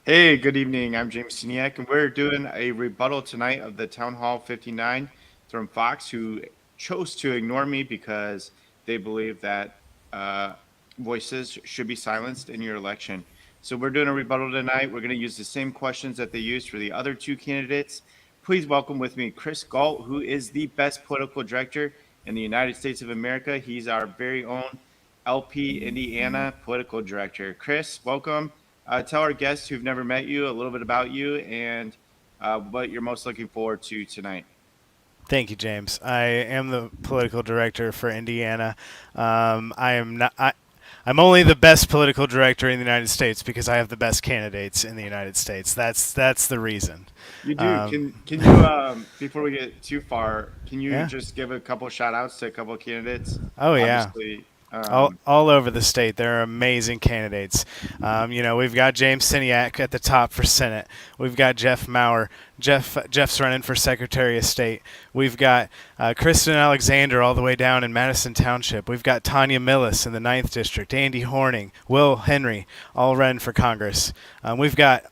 Hey, good evening. I'm James Siniak, and we're doing a rebuttal tonight of the Town Hall 59 from Fox, who chose to ignore me because they believe that uh, voices should be silenced in your election. So we're doing a rebuttal tonight. We're going to use the same questions that they used for the other two candidates. Please welcome with me Chris Galt, who is the best political director in the United States of America. He's our very own LP Indiana political director. Chris, welcome. Tell our guests who've never met you a little bit about you and what you're most looking forward to tonight. Thank you, James. I am the political director for Indiana. I am not. I'm only the best political director in the United States because I have the best candidates in the United States. That's the reason. You do. Um, Can you before we get too far, can you yeah. just give a couple shout outs to a couple of candidates? Oh yeah. Obviously, All over the state. There are amazing candidates. We've got James Siniak at the top for Senate. We've got Jeff Maurer. Jeff's running for Secretary of State. We've got Kristen Alexander all the way down in Madison Township. We've got Tanya Millis in the Ninth District. Andy Horning, Will Henry, all running for Congress. We've got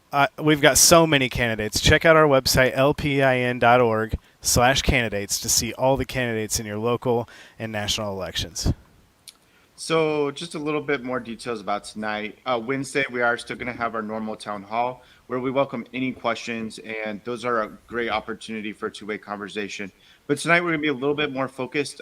so many candidates. Check out our website lpin.org/candidates to see all the candidates in your local and national elections. so, just a little bit more details about tonight. Wednesday, we are still going to have our normal town hall where we welcome any questions, and those are a great opportunity for two-way conversation. But tonight, we're going to be a little bit more focused,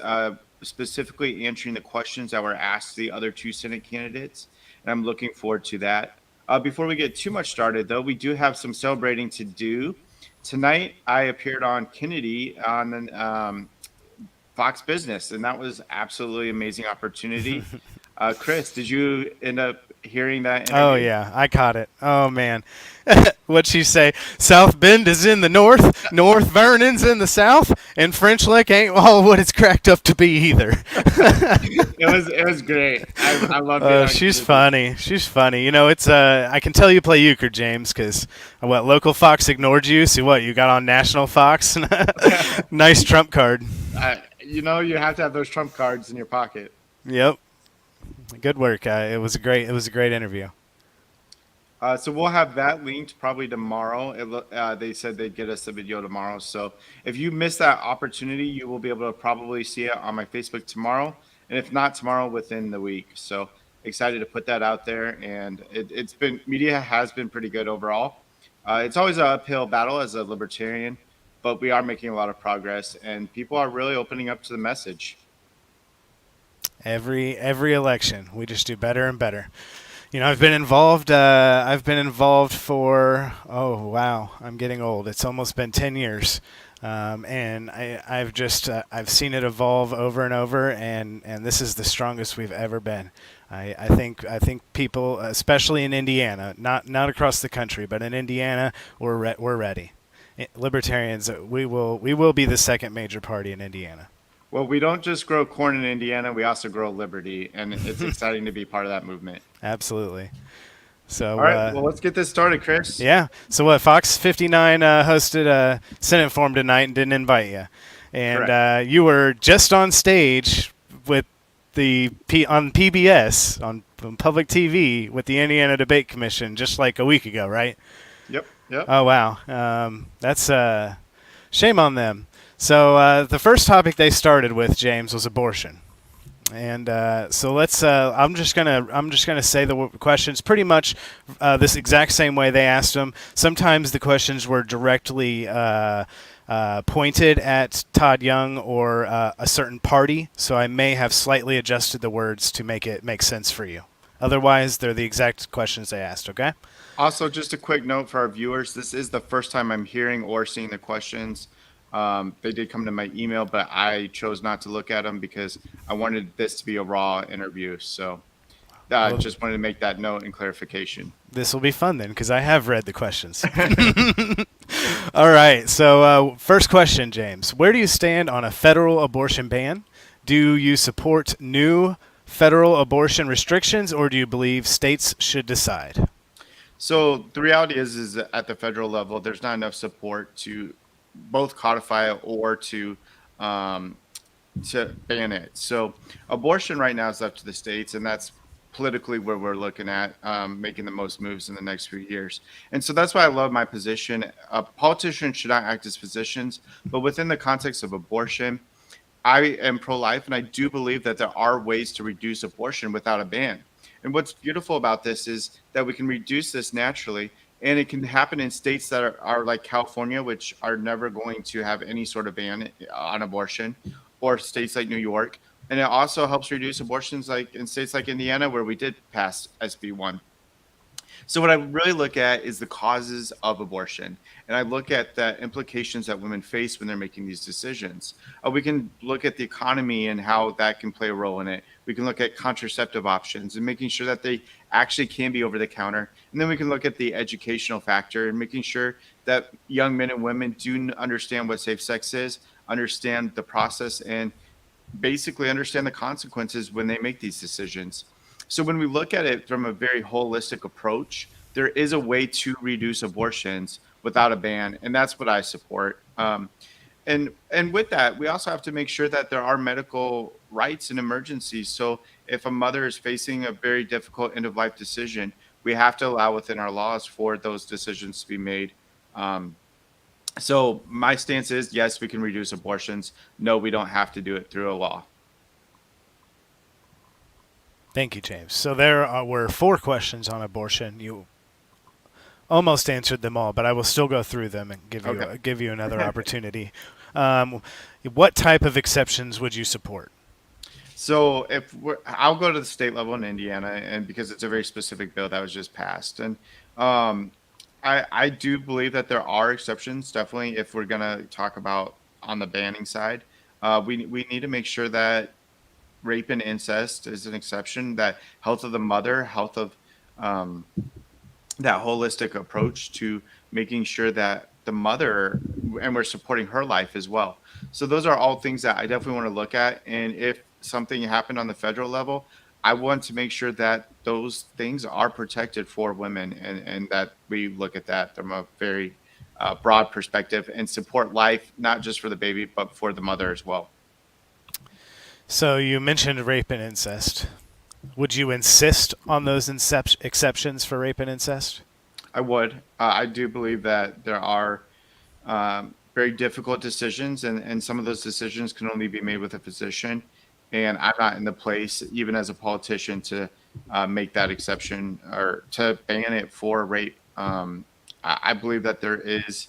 specifically answering the questions that were asked the other two Senate candidates, and I'm looking forward to that. Before we get too much started, though, we do have some celebrating to do. Tonight, I appeared on Kennedy on Fox Business, and that was absolutely amazing opportunity. Chris, did you end up hearing that Oh interview? yeah, I caught it. Oh man, what'd she say? South Bend is in the north, North Vernon's in the south, and French Lick ain't all what it's cracked up to be either. It was great. I love being on She's Kennedy. funny. She's funny. It's I can tell you play euchre, James, because what local Fox ignored you. So what you got on national Fox? Nice trump card. You have to have those trump cards in your pocket. Yep, good work. It was a great interview. So we'll have that linked probably tomorrow. They said they'd get us the video tomorrow. So if you miss that opportunity, you will be able to probably see it on my Facebook tomorrow, and if not tomorrow, within the week. So excited to put that out there, and it's been media has been pretty good overall. It's always an uphill battle as a libertarian, but we are making a lot of progress, and people are really opening up to the message. Every election, we just do better and better. I've been involved. I've been involved for wow, I'm getting old. It's almost been 10 years, and I've seen it evolve over and over, and this is the strongest we've ever been. I think people, especially in Indiana, not across the country, but in Indiana, we're ready. Libertarians, we will be the second major party in Indiana. Well, we don't just grow corn in Indiana; we also grow liberty, and it's exciting to be part of that movement. Absolutely. All So right, well, let's get this started, Chris. yeah. So what? Fox 59 hosted a Senate forum tonight and didn't invite you, and Correct. you were just on stage with on PBS on public TV with the Indiana Debate Commission just like a week ago, right? Yep, yep. Oh wow, that's shame on them. So the first topic they started with, James, was abortion. And so let's. I'm just gonna say the questions pretty much this exact same way they asked them. Sometimes the questions were directly pointed at Todd Young or a certain party, so I may have slightly adjusted the words to make it make sense for you. Otherwise, they're the exact questions they asked. Okay. Also, just a quick note for our viewers: this is the first time I'm hearing or seeing the questions. They did come to my email, but I chose not to look at them because I wanted this to be a raw interview. So, Well, just wanted to make that note and clarification. this will be fun then, because I have read the questions. All right. So, first question, James. Where do you stand on a federal abortion ban? Do you support new federal abortion restrictions, or do you believe states should decide? So the reality is that at the federal level, there's not enough support to both codify it or um, to ban it. So abortion right now is up to the states, and that's politically where we're looking at making the most moves in the next few years. And so that's why I love my position. Politicians should not act as physicians, but within the context of abortion, I am pro life, and I do believe that there are ways to reduce abortion without a ban. And what's beautiful about this is that we can reduce this naturally, and it can happen in states that are like California, which are never going to have any sort of ban on abortion, or states like New York. And it also helps reduce abortions like in states like Indiana, where we did pass SB1. So what I really look at is the causes of abortion, and I look at the implications that women face when they're making these decisions. We can look at the economy and how that can play a role in it. We can look at contraceptive options and making sure that they actually can be over the counter. And then we can look at the educational factor and making sure that young men and women do understand what safe sex is, understand the process, and basically understand the consequences when they make these decisions. So when we look at it from a very holistic approach, there is a way to reduce abortions without a ban, and that's what I support. And with that, we also have to make sure that there are medical rights in emergencies. So if a mother is facing a very difficult end of life decision, we have to allow within our laws for those decisions to be made. Um, so my stance is yes, we can reduce abortions. No, we don't have to do it through a law. Thank you, James. So there were 4 questions on abortion. You almost answered them all, but I will still go through them and Okay. give you another opportunity. Um, what type of exceptions would you support? So I'll go to the state level in Indiana, and because it's a very specific bill that was just passed, and um, I do believe that there are exceptions. Definitely, if we're gonna talk about on the banning side, we need to make sure that rape and incest is an exception. That health of the mother, health of um, that holistic approach to making sure that the mother and we're supporting her life as well. So those are all things that I definitely want to look at. And if something happened on the federal level, I want to make sure that those things are protected for women and that we look at that from a very broad perspective and support life, not just for the baby, but for the mother as well. So you mentioned rape and incest. Would you insist on those exceptions for rape and incest? I would. I do believe that there are very difficult decisions, and some of those decisions can only be made with a physician. And I'm not in the place, even as a politician, to make that exception or to ban it for rape. I believe that there is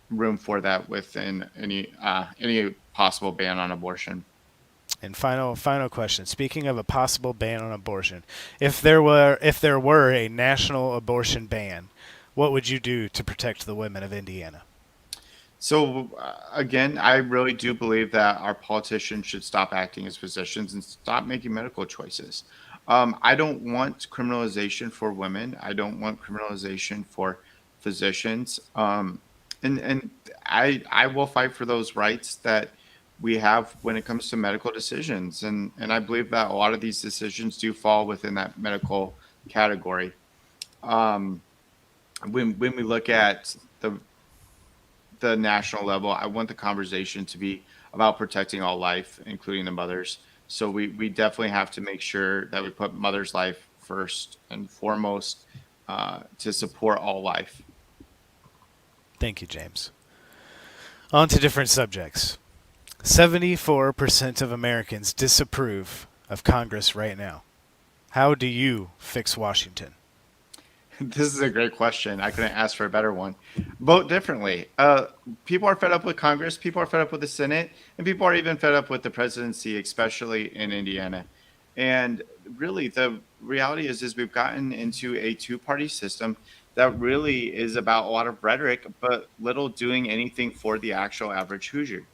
room for that within any possible ban on abortion. And final question. Speaking of a possible ban on abortion, if there were a national abortion ban, what would you do to protect the women of Indiana? So again, I really do believe that our politicians should stop acting as physicians and stop making medical choices. I don't want criminalization for women. I don't want criminalization for physicians. And I will fight for those rights that we have when it comes to medical decisions. And I believe that a lot of these decisions do fall within that medical category. Um, when we look at the national level, I want the conversation to be about protecting all life, including the mothers. So we definitely have to make sure that we put mother's life first and foremost to support all life. Thank you, James. On to different subjects. 74% of Americans disapprove of Congress right now. How do you fix Washington? This is a great question. I couldn't ask for a better one. Vote differently. People are fed up with Congress. People are fed up with the Senate, and people are even fed up with the presidency, especially in Indiana. And really, the reality is we've gotten into a two-party system that really is about a lot of rhetoric, but little doing anything for the actual average Hoosier.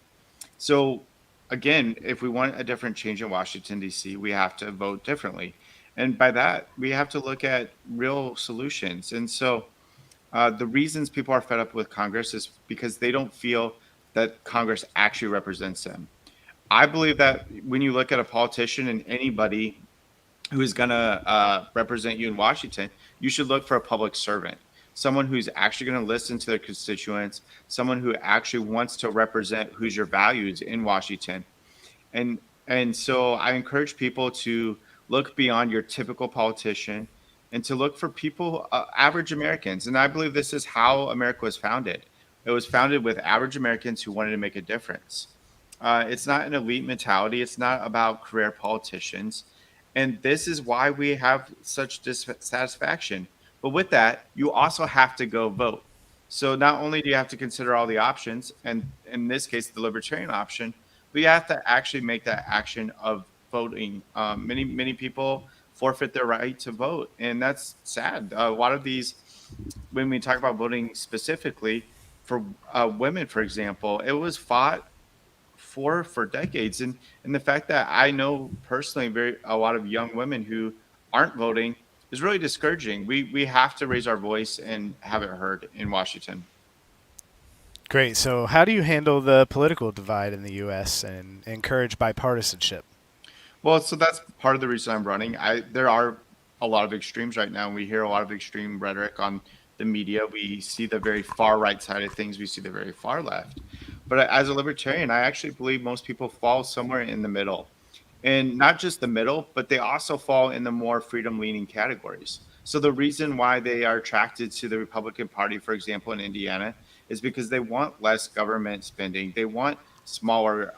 So again, if we want a different change in Washington, D.C., we have to vote differently. And by that, we have to look at real solutions. And so the reasons people are fed up with Congress is because they don't feel that Congress actually represents them. I believe that when you look at a politician and anybody who is going to represent you in Washington, you should look for a public servant, someone who's actually going to listen to their constituents, someone who actually wants to represent who's your values in Washington. And so I encourage people to look beyond your typical politician, and to look for people, average Americans. And I believe this is how America was founded. It was founded with average Americans who wanted to make a difference. It's not an elite mentality. It's not about career politicians. And this is why we have such dissatisfaction. But with that, you also have to go vote. So not only do you have to consider all the options, and in this case, the libertarian option, but you have to actually make that action of voting. Many people forfeit their right to vote, and that's sad. A lot of these, when we talk about voting specifically for women, for example, it was fought for decades, and the fact that I know personally very a lot of young women who aren't voting is really discouraging. We have to raise our voice and have it heard in Washington. Great. So, how do you handle the political divide in the U.S. and encourage bipartisanship? Well, so that's part of the reason I'm running. I There are a lot of extremes right now, and we hear a lot of extreme rhetoric on the media. We see the very far right side of things. We see the very far left. But as a libertarian, I actually believe most people fall somewhere in the middle, and not just the middle, but they also fall in the more freedom-leaning categories. So the reason why they are attracted to the Republican Party, for example, in Indiana, is because they want less government spending. They want smaller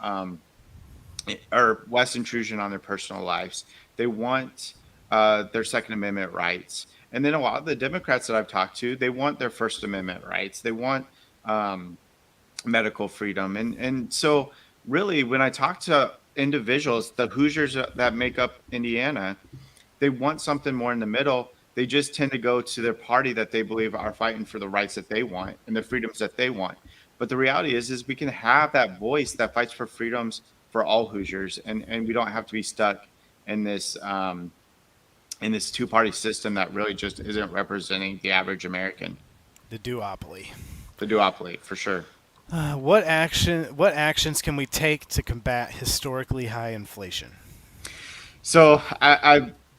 or less intrusion on their personal lives. They want their Second Amendment rights. And then a lot of the Democrats that I've talked to, they want their First Amendment rights. They want um, medical freedom. And so, really, when I talk to individuals, the Hoosiers that make up Indiana, they want something more in the middle. They just tend to go to their party that they believe are fighting for the rights that they want and the freedoms that they want. But the reality is we can have that voice that fights for freedoms for all Hoosiers, and we don't have to be stuck in this two party system that really just isn't representing the average American. The duopoly. The duopoly, for sure. What actions can we take to combat historically high inflation? So,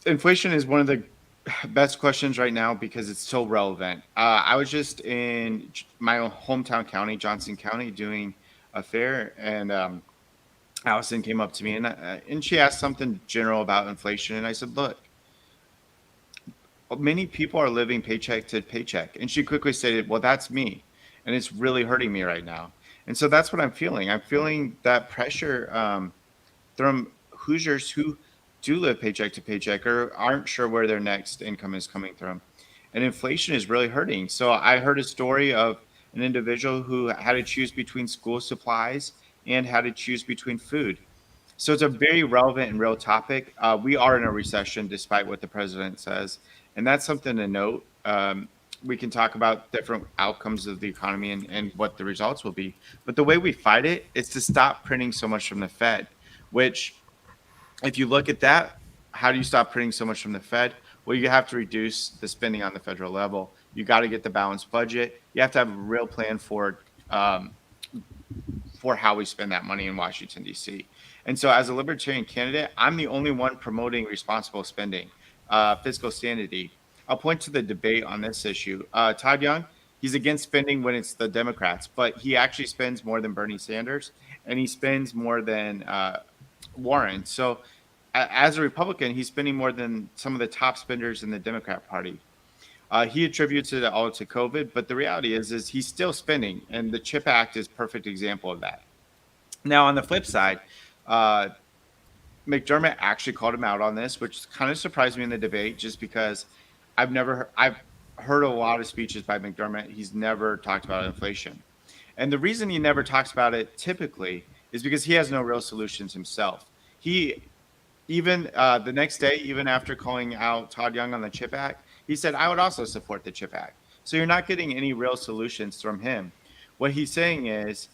inflation is one of the best questions right now because it's so relevant. I was just in my own hometown county, Johnson County, doing a fair, and Allison came up to me and she asked something general about inflation, and I said, "Look, many people are living paycheck to paycheck," and she quickly stated, "Well, that's me, and it's really hurting me right now." And so that's what I'm feeling. I'm feeling that pressure. From Hoosiers who do live paycheck to paycheck or aren't sure where their next income is coming from. And inflation is really hurting. So I heard a story of an individual who had to choose between school supplies and had to choose between food. So it's a very relevant and real topic. We are in a recession, despite what the president says, and that's something to note. We can talk about different outcomes of the economy and what the results will be, but the way we fight it is to stop printing so much from the Fed. Which, if you look at that, how do you stop printing so much from the Fed? Well, you have to reduce the spending on the federal level. You got to get the balanced budget. You have to have a real plan for how we spend that money in Washington, D.C. And so, as a libertarian candidate, I'm the only one promoting responsible spending, fiscal sanity. I'll point to the debate on this issue. Todd Young, he's against spending when it's the Democrats, but he actually spends more than Bernie Sanders, and he spends more than Warren. So, as a Republican, he's spending more than some of the top spenders in the Democrat Party. He attributes it all to COVID, but the reality is he's still spending, and the CHIP Act is a perfect example of that. Now, on the flip side, uh, McDermott actually called him out on this, which kind of surprised me in the debate, just because I've heard a lot of speeches by McDermott. He's never talked about inflation, and the reason he never talks about it typically is because he has no real solutions himself. He even the next day, even after calling out Todd Young on the CHIP Act, he said, "I would also support the CHIP Act." So you're not getting any real solutions from him. What he's saying is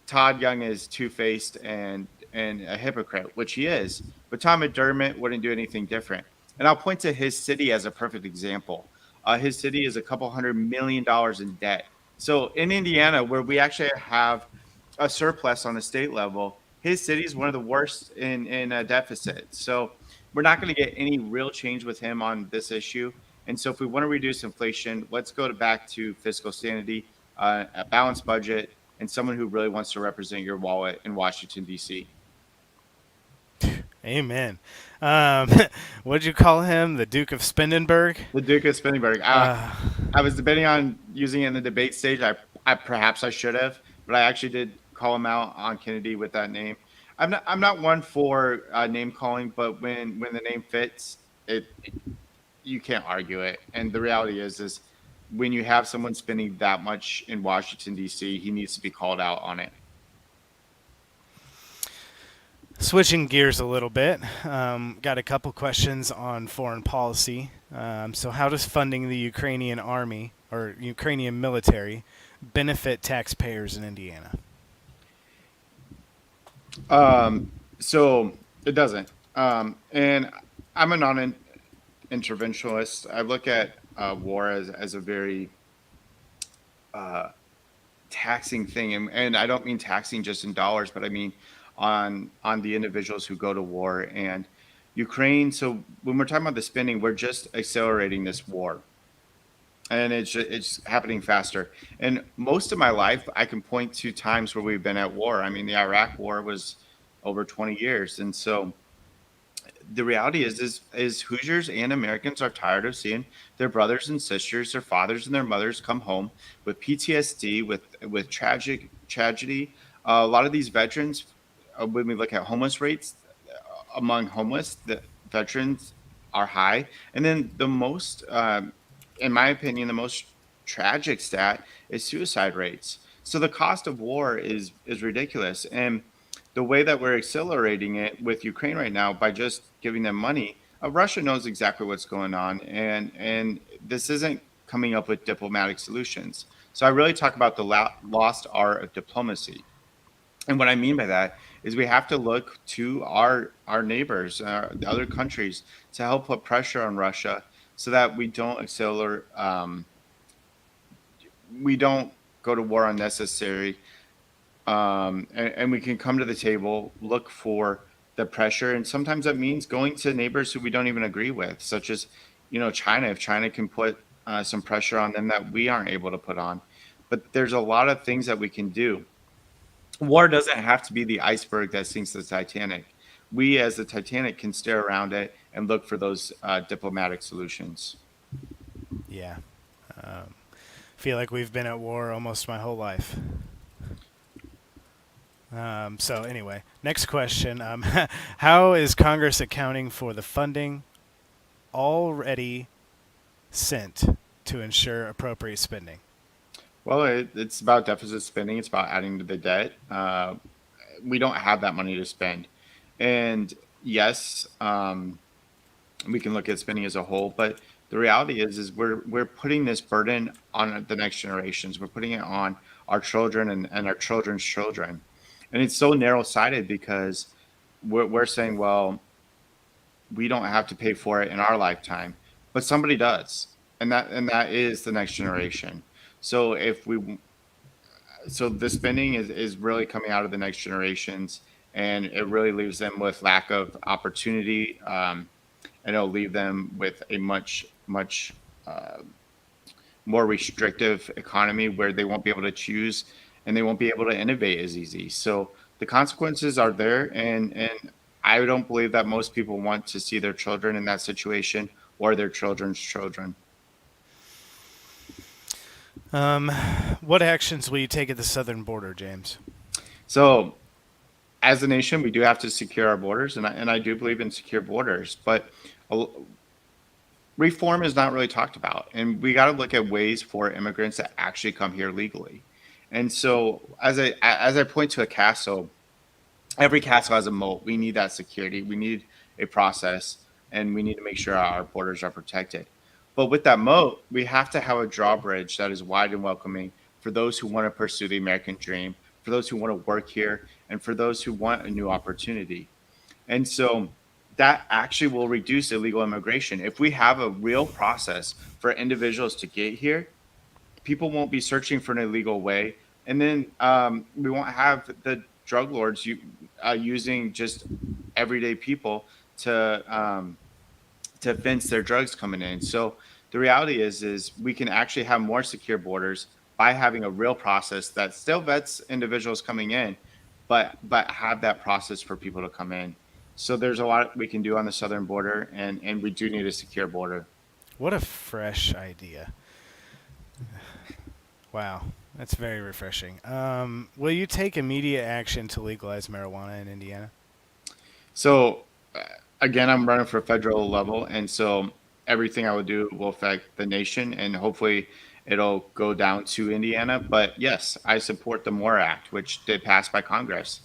Todd Young is two-faced and a hypocrite, which he is. But Tom McDermott wouldn't do anything different. And I'll point to his city as a perfect example. His city is a couple $100 million in debt. So in Indiana, where we actually have a surplus on the state level, his city is one of the worst in a deficit. So we're not going to get any real change with him on this issue. And so if we want to reduce inflation, let's go back to fiscal sanity, a balanced budget, and someone who really wants to represent your wallet in Washington, D.C. Amen. Um, what'd you call him? The Duke of Spindenberg? The Duke of Spinningsburg. Uh, I was debating on using it in the debate stage. I perhaps I should have, but I actually did call him out on Kennedy with that name. I'm not one for name calling, but when the name fits, it you can't argue it. And the reality is when you have someone spending that much in Washington D.C., he needs to be called out on it. Switching gears a little bit, got a couple questions on foreign policy. So, how does funding the Ukrainian army or Ukrainian military benefit taxpayers in Indiana? So it doesn't. And I'm a non-interventionalist. I look at war as a very taxing thing, and I don't mean taxing just in dollars, but I mean on the individuals who go to war and Ukraine. So when we're talking about the spending, we're just accelerating this war, and it's happening faster. And most of my life, I can point to times where we've been at war. I mean, the Iraq War was over 20 years, and so the reality is Hoosiers and Americans are tired of seeing their brothers and sisters, their fathers and their mothers come home with PTSD, with tragic tragedy. A lot of these veterans, when we look at homeless rates among homeless, the veterans are high, and then the most, in my opinion, the most tragic stat is suicide rates. So the cost of war is ridiculous, and the way that we're accelerating it with Ukraine right now by just giving them money, Russia knows exactly what's going on, and this isn't coming up with diplomatic solutions. So I really talk about the lost art of diplomacy, and what I mean by that is we have to look to our neighbors, the other countries, to help put pressure on Russia so that we don't accelerate, we don't go to war unnecessary, and we can come to the table, look for the pressure, and sometimes that means going to neighbors who we don't even agree with, such as China. If China can put some pressure on them that we aren't able to put on, but there's a lot of things that we can do. War doesn't have to be the iceberg that sinks the Titanic. We, as the Titanic, can stare around it and look for those diplomatic solutions. Yeah, feel like we've been at war almost my whole life. So anyway, next question: how is Congress accounting for the funding already sent to ensure appropriate spending? Well, it's about deficit spending. It's about adding to the debt. We don't have that money to spend, and yes, we can look at spending as a whole, but the reality is we're putting this burden on the next generations. We're putting it on our children and our children's children, and it's so narrow sighted because we're saying, well, we don't have to pay for it in our lifetime, but somebody does, and that is the next generation. So if we so the spending is really coming out of the next generations, and it really leaves them with lack of opportunity, and it'll leave them with a much more restrictive economy where they won't be able to choose and they won't be able to innovate as easy. So the consequences are there, and I don't believe that most people want to see their children in that situation or their children's children. Um, what actions will you take at the southern border, James? So as a nation, we do have to secure our borders, and I do believe in secure borders, but a- reform is not really talked about, and we got to look at ways for immigrants to actually come here legally. And so, as I point to a castle, every castle has a moat. We need that security. We need a process, and we need to make sure our borders are protected. But with that moat, we have to have a drawbridge that is wide and welcoming for those who want to pursue the American dream, for those who want to work here, and for those who want a new opportunity. And so that actually will reduce illegal immigration. If we have a real process for individuals to get here, people won't be searching for an illegal way. And then we won't have the drug lords using just everyday people to fence their drugs coming in. So the reality is we can actually have more secure borders by having a real process that still vets individuals coming in, but have that process for people to come in. So there's a lot we can do on the southern border, and we do need a secure border. What a fresh idea. Wow, that's very refreshing. Will you take immediate action to legalize marijuana in Indiana? So again, I'm running for a federal level, and so everything I will do will affect the nation, and hopefully it'll go down to Indiana. But yes, I support the MORE Act, which did pass by Congress.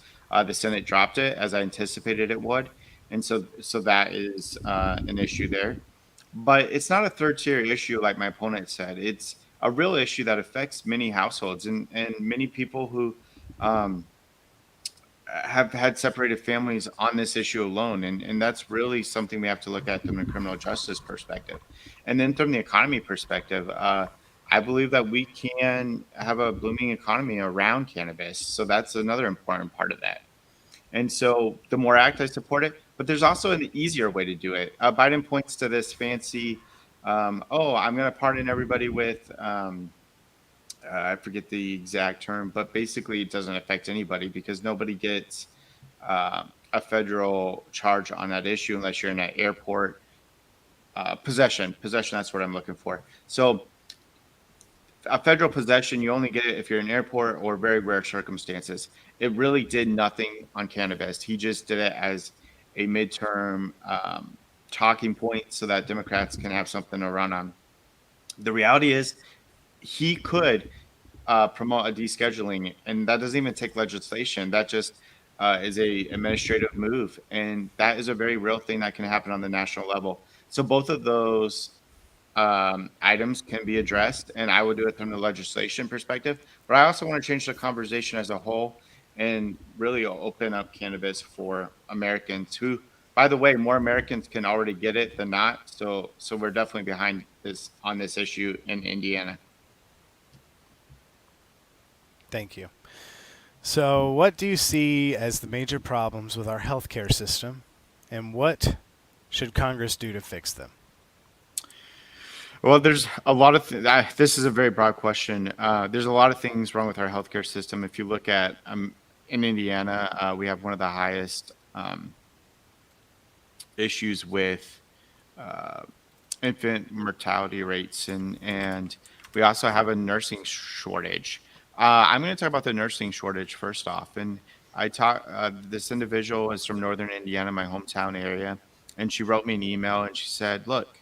The Senate dropped it as I anticipated it would, and so that is an issue there. But it's not a third tier issue like my opponent said. It's a real issue that affects many households and many people who um, have had separated families on this issue alone. And that's really something we have to look at from the criminal justice perspective. And then from the economy perspective, I believe that we can have a blooming economy around cannabis. So that's another important part of that. And so the more act, I support it. But there's also an easier way to do it. Biden points to this fancy, oh, I'm going to pardon everybody with I forget the exact term, but basically it doesn't affect anybody because nobody gets a federal charge on that issue unless you're in an airport possession. That's what I'm looking for. So a federal possession, you only get it if you're in an airport or very rare circumstances. It really did nothing on cannabis. He just did it as a midterm talking point so that Democrats can have something to run on. The reality is he could promote a descheduling, and that doesn't even take legislation. That just is a administrative move, and that is a very real thing that can happen on the national level. So both of those items can be addressed, and I would do it from the legislation perspective. But I also want to change the conversation as a whole and really open up cannabis for Americans who, by the way, more Americans can already get it than not. So we're definitely behind this on this issue in Indiana. Thank you. So, what do you see as the major problems with our healthcare system, and what should Congress do to fix them? Well, there's a lot of this is a very broad question. There's a lot of things wrong with our healthcare system. If you look at in Indiana, we have one of the highest issues with uh, infant mortality rates, and we also have a nursing shortage. I'm going to talk about the nursing shortage first off, and I talk. This individual is from Northern Indiana, my hometown area, and she wrote me an email and she said, "Look,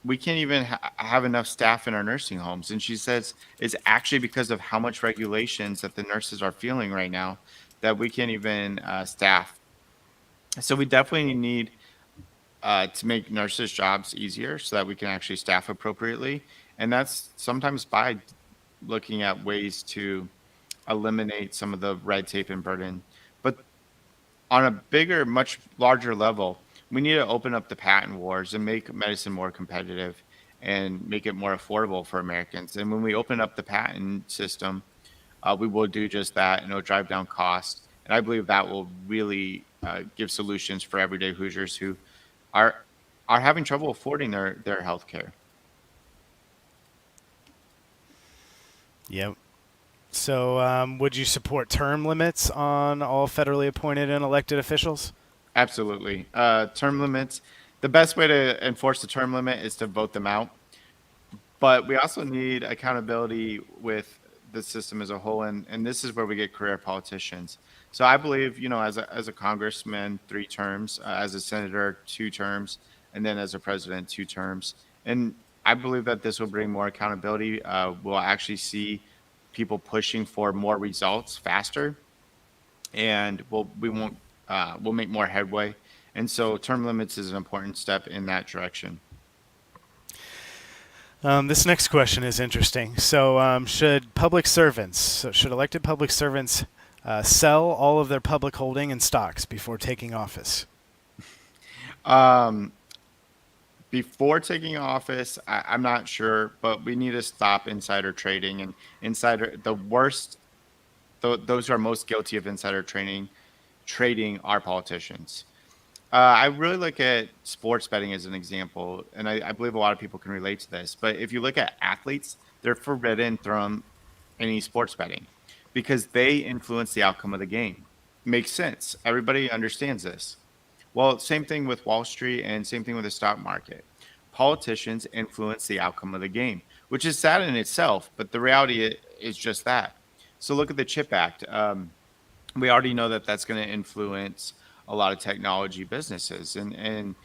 we can't even have enough staff in our nursing homes." And she says it's actually because of how much regulations that the nurses are feeling right now that we can't even staff. So we definitely need to make nurses' jobs easier so that we can actually staff appropriately. And that's sometimes by looking at ways to eliminate some of the red tape and burden. But on a bigger, much larger level, we need to open up the patent wars and make medicine more competitive and make it more affordable for Americans. And when we open up the patent system, we will do just that, and it'll drive down costs. And I believe that will really give solutions for everyday Hoosiers who are are having trouble affording their health care. Yep. So, would you support term limits on all federally appointed and elected officials? Absolutely. Term limits. The best way to enforce the term limit is to vote them out. But we also need accountability with the system as a whole, and this is where we get career politicians. So I believe, as a congressman, 3 terms, as a senator, 2 terms, and then as a president, 2 terms. And I believe that this will bring more accountability. We'll actually see people pushing for more results faster, and we'll make more headway. And so term limits is an important step in that direction. This next question is interesting. So, should elected public servants sell all of their public holding in stocks before taking office? Um, Before taking office, I'm not sure, but we need to stop insider trading and insider. The worst, those who are most guilty of insider trading are politicians. I really look at sports betting as an example, and I believe a lot of people can relate to this. But if you look at athletes, they're forbidden from any sports betting because they influence the outcome of the game. Makes sense. Everybody understands this. Well, same thing with Wall Street and same thing with the stock market. Politicians influence the outcome of the game, which is sad in itself, but the reality is just that. So look at the Chip Act. We already know that that's going to influence a lot of technology businesses, and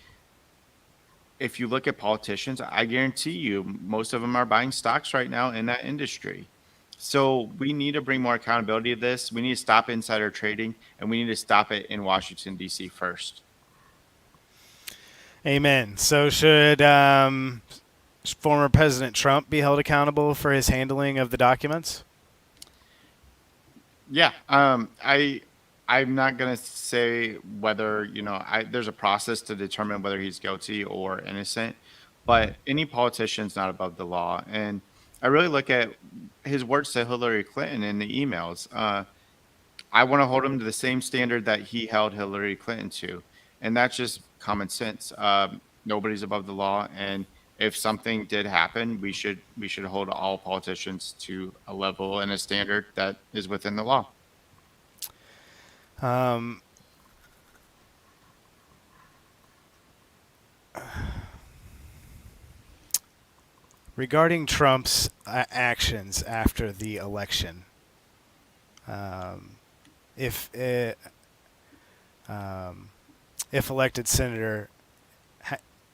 if you look at politicians, I guarantee you most of them are buying stocks right now in that industry. So we need to bring more accountability to this. We need to stop insider trading, and we need to stop it in Washington D.C. first. Amen. So should former President Trump be held accountable for his handling of the documents? Yeah, I'm not gonna say whether there's a process to determine whether he's guilty or innocent, but any politician's not above the law, and I really look at his words to Hillary Clinton in the emails. I want to hold him to the same standard that he held Hillary Clinton to, and that's just common sense. Nobody's above the law, and if something did happen, we should hold all politicians to a level and a standard that is within the law. Um, Regarding Trump's actions after the election, um, if if elected senator,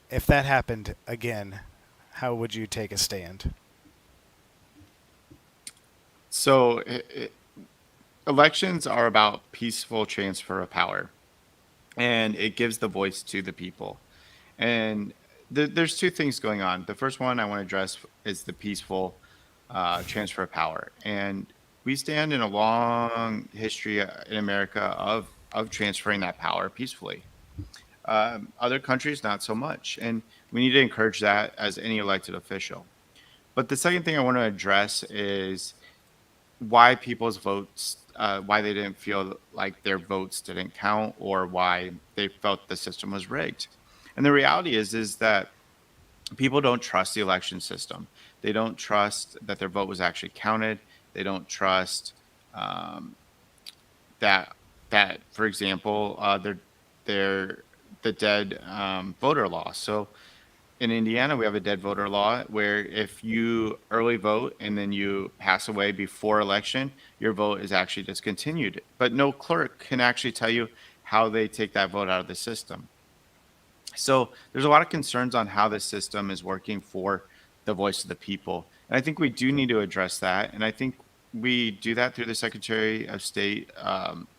if that happened again, how would you take a stand? So elections are about peaceful transfer of power, and it gives the voice to the people. And there's two things going on. The first one I want to address is the peaceful transfer of power, and we stand in a long history in America of transferring that power peacefully. Other countries, not so much, and we need to encourage that as any elected official. But the second thing I want to address is why people's votes, why they didn't feel like their votes didn't count, or why they felt the system was rigged. And the reality is that people don't trust the election system. They don't trust that their vote was actually counted. They don't trust um, that for example, they're the dead voter law. So in Indiana, we have a dead voter law where if you early vote and then you pass away before election, your vote is actually discontinued. But no clerk can actually tell you how they take that vote out of the system. So there's a lot of concerns on how the system is working for the voice of the people. And I think we do need to address that. And I think we do that through the Secretary of State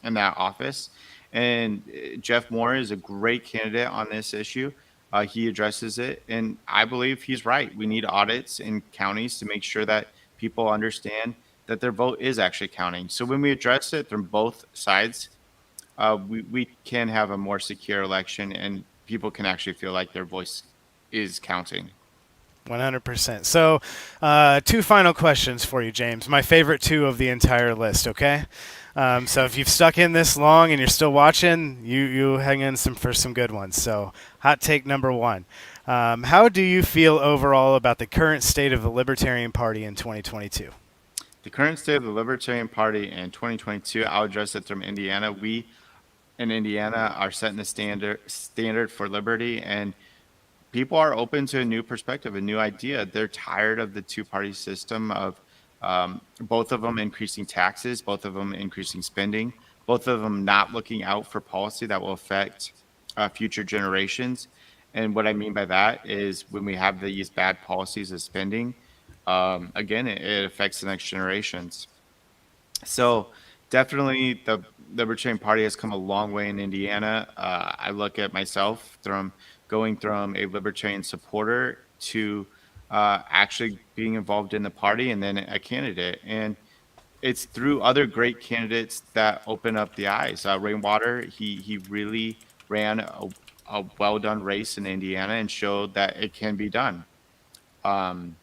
in that office. And Jeff Moore is a great candidate on this issue. He addresses it. And I believe he's right. We need audits in counties to make sure that people understand that their vote is actually counting. So when we address it from both sides, we can have a more secure election and people can actually feel like their voice is counting. 100%. So, two final questions for you, James. My favorite two of the entire list. Okay. So if you've stuck in this long and you're still watching, you hang in for some good ones. So, hot take number one: how do you feel overall about the current state of the Libertarian Party in 2022? The current state of the Libertarian Party in 2022, I'll address it from Indiana. We in Indiana are setting the standard for liberty, and people are open to a new perspective, a new idea. They're tired of the two-party system of both of them increasing taxes, both of them increasing spending, both of them not looking out for policy that will affect future generations. And what I mean by that is when we have these bad policies of spending, again, it affects the next generations. So definitely the Libertarian Party has come a long way in Indiana. I look at myself from going from a Libertarian supporter to actually being involved in the party and then a candidate. And it's through other great candidates that open up the eyes. Rainwater, he really ran a well done race in Indiana and showed that it can be done. Um,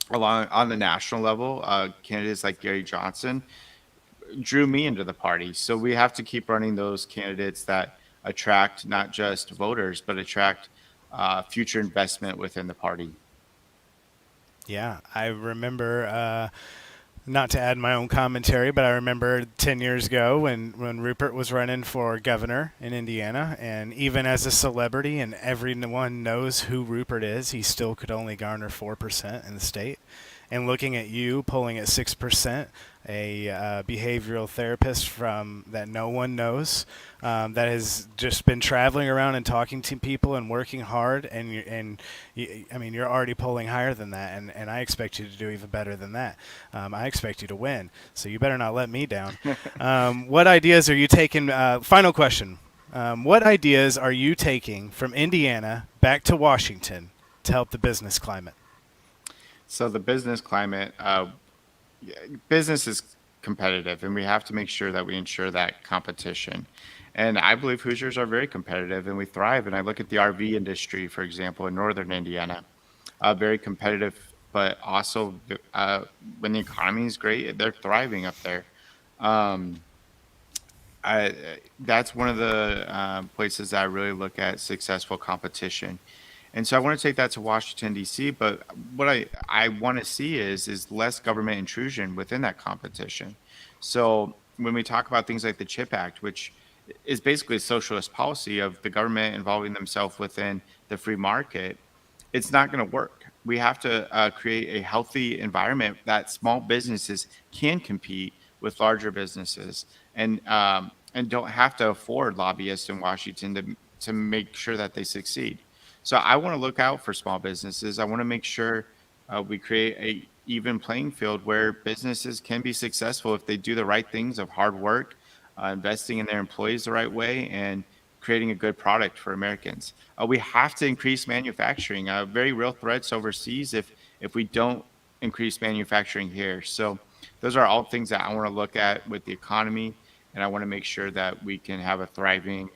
Along on the national level, candidates like Gary Johnson drew me into the party. So we have to keep running those candidates that attract not just voters, but attract future investment within the party. Yeah, I remember Not to add my own commentary, but I remember 10 years ago when Rupert was running for governor in Indiana, and even as a celebrity and everyone knows who Rupert is, he still could only garner 4% in the state. And looking at you pulling at 6%, a behavioral therapist from that no one knows, that has just been traveling around and talking to people and working hard, I mean, you're already polling higher than that, and I expect you to do even better than that. I expect you to win, so you better not let me down. What ideas are you taking? Final question. What ideas are you taking from Indiana back to Washington to help the business climate? So the business climate, business is competitive, and we have to make sure that we ensure that competition. And I believe Hoosiers are very competitive, and we thrive. And I look at the RV industry, for example, in northern Indiana, very competitive, but also when the economy is great, they're thriving up there. Um, that's one of the places that I really look at successful competition. And so I want to take that to Washington D.C. But what I want to see is less government intrusion within that competition. So when we talk about things like the CHIP Act, which is basically a socialist policy of the government involving themselves within the free market, it's not going to work. We have to create a healthy environment that small businesses can compete with larger businesses, and don't have to afford lobbyists in Washington to make sure that they succeed. So I want to look out for small businesses. I want to make sure we create a even playing field where businesses can be successful if they do the right things of hard work, investing in their employees the right way, and creating a good product for Americans. We have to increase manufacturing. Very real threats overseas if we don't increase manufacturing here. So those are all things that I want to look at with the economy, and I want to make sure that we can have a thriving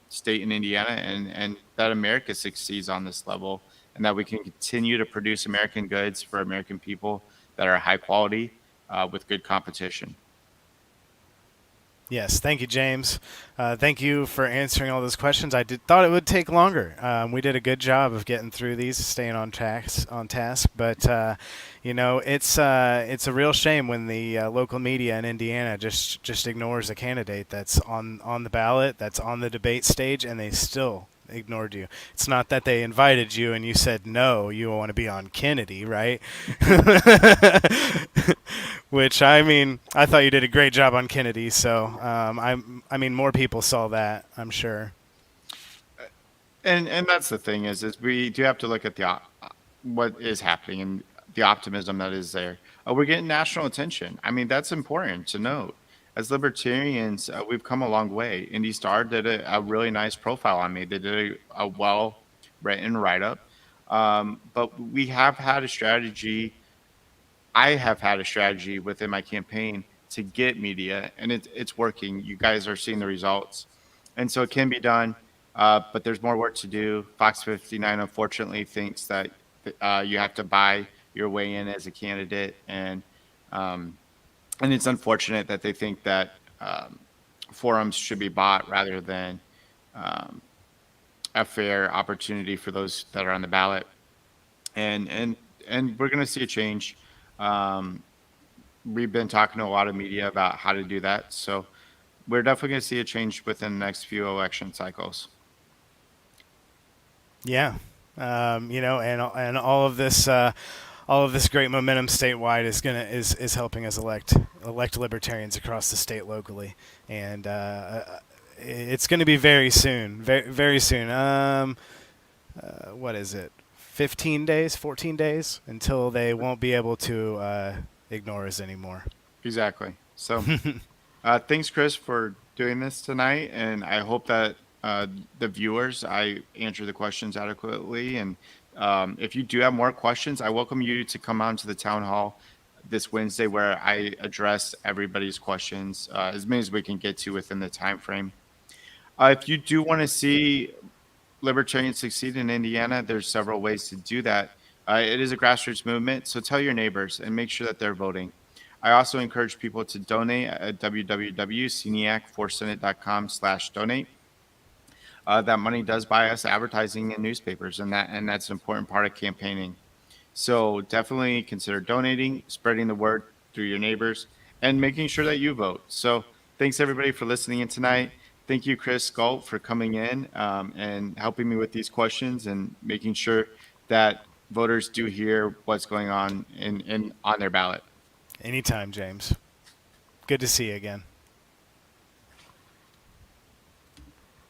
state in Indiana, and that America succeeds on this level, and that we can continue to produce American goods for American people that are high quality with good competition. Yes, thank you, James. Thank you for answering all those questions. Thought it would take longer. We did a good job of getting through these, staying on task. But it's a real shame when the local media in Indiana just ignores a candidate that's on the ballot, that's on the debate stage, and they still ignored you. It's not that they invited you and you said no, you want to be on Kennedy, right? Which I mean, I thought you did a great job on Kennedy. So I mean, more people saw that, I'm sure. And that's the thing is we do have to look at what is happening and the optimism that is there. We're getting national attention. I mean, that's important to note. As libertarians, we've come a long way. Indy Star did a really nice profile on me. They did a well written write up. But we have had a strategy. I have had a strategy within my campaign to get media, and it's working. You guys are seeing the results, and so it can be done. But there's more work to do. Fox 59 unfortunately thinks that you have to buy your way in as a candidate, um, and it's unfortunate that they think that forums should be bought rather than um, a fair opportunity for those that are on the ballot. And we're going to see a change. Um, we've been talking to a lot of media about how to do that, so we're definitely going to see a change within the next few election cycles. Yeah, and all of this great momentum statewide is helping us elect libertarians across the state locally, and it's going to be very soon, very soon. What is it? 15 days, 14 days until they won't be able to ignore us anymore. Exactly. So thanks, Chris, for doing this tonight, and I hope that the viewers I answer the questions adequately. And if you do have more questions, I welcome you to come on to the town hall this Wednesday, where I address everybody's questions as many as we can get to within the time frame. If you do want to see libertarians succeed in Indiana, there's several ways to do that. It is a grassroots movement, so tell your neighbors and make sure that they're voting. I also encourage people to donate at www.ceniacforsenate.com/donate. That money does buy us advertising in newspapers, and that's an important part of campaigning. So definitely consider donating, spreading the word. through your neighbors, and making sure that you vote. So thanks everybody for listening in tonight. Thank you, Chris Galt, for coming in and helping me with these questions and making sure that voters do hear what's going on in on their ballot. Anytime, James. Good to see you again.